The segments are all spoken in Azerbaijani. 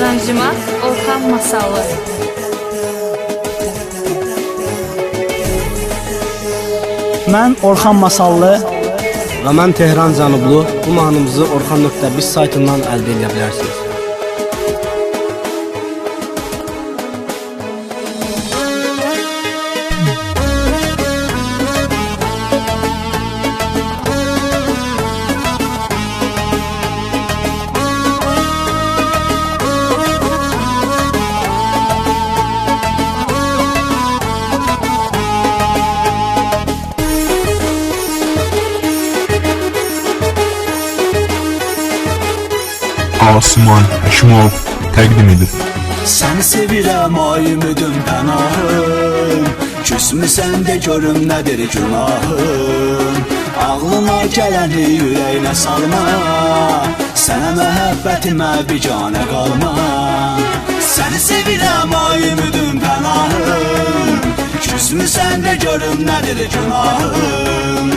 Aranjement Orxan Masallı. Mən Orxan Masallı və mən Tehran Cənublu. Bu mahnımızı orxan.biz saytından əldə edə bilərsiniz. Asuman Həkimov təqdim edir. Səni sevirəm ay ümidim pənahım, küsmüsən de görüm nədir günahım. Ağlıma gələni ürəyinə salma, sənə məhəbbətimə biganə qalma. Səni sevirəm ay ümidim pənahım, küsmüsən de görüm nədir günahım.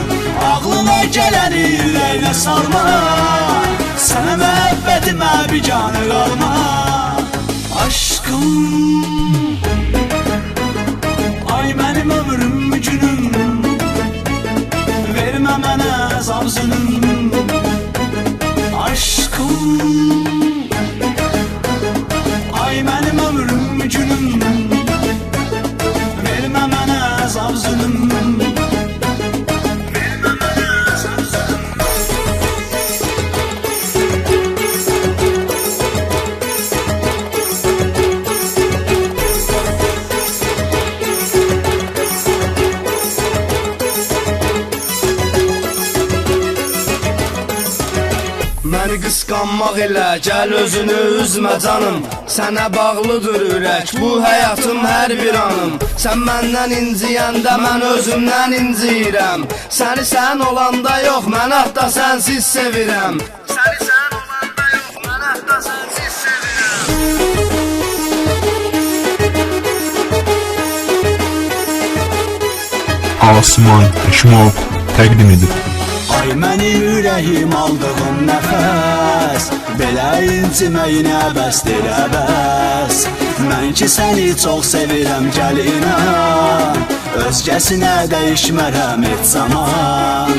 Ağlıma gələni ürəyinə salma, sənə məhəbbətimə biganə qalma. Aşkım, ay mənim ömrüm günüm, vermə mənə əzab zülüm. Aşkım, ay mənim ömrüm günüm, vermə mənə əzab zülüm. Məni qısqanmaq elə, gəl özünü üzmə canım. Sənə bağlıdır ürək, bu həyatım hər bir anım. Sən məndən inciyəndə mən özümdən inciyirəm. Səni sən olanda yox, mən hətta sənsiz sevirəm. Səni sən olanda yox, mən hətta sənsiz sevirəm. Asuman Həkimov təqdim edir. Ay mənim ürəyim aldığım nəfəs, belə inciməyinə bəsdir əbəs. Mən ki səni çox sevirəm gəl inan, özgəsinə dəyişmərəm heç zaman.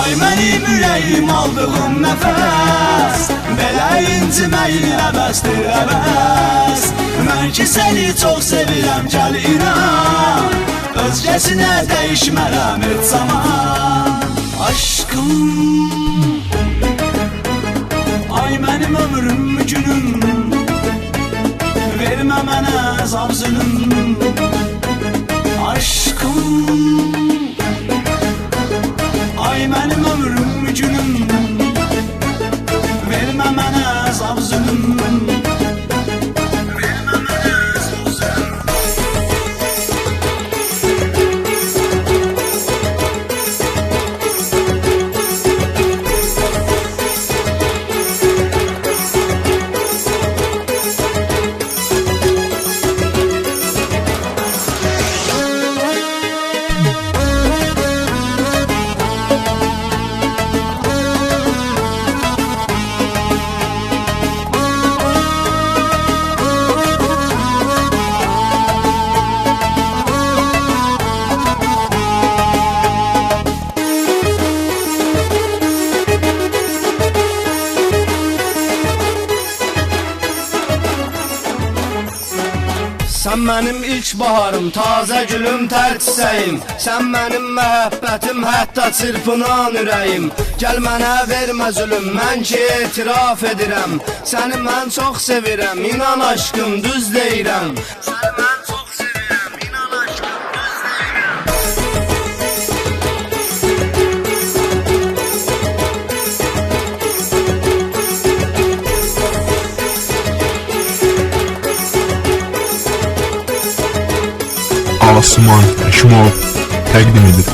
Ay mənim ürəyim aldığım nəfəs, belə inciməyinə bəsdir əbəs. Mən ki səni çox sevirəm gəl inan, özgəsinə dəyişmərəm heç zaman. Aşkım, ay mənim ömrüm günüm, vermə mənə əzab zülüm. Aşkım, ay mənim ömrüm günüm, vermə mənə əzab zülüm. Sən mənim ilk baharım, tazə gülüm, tər çiçəyim. Sən mənim məhəbbətim, hətta çırpınan ürəyim. Gəl mənə vermə zülüm, mən ki etiraf edirəm. Səni mən çox sevirəm, inan aşkım, düz deyirəm. Səni mən çox sevirəm, inan aşkım, düz deyirəm. Asuman Həkimov təqdim edir.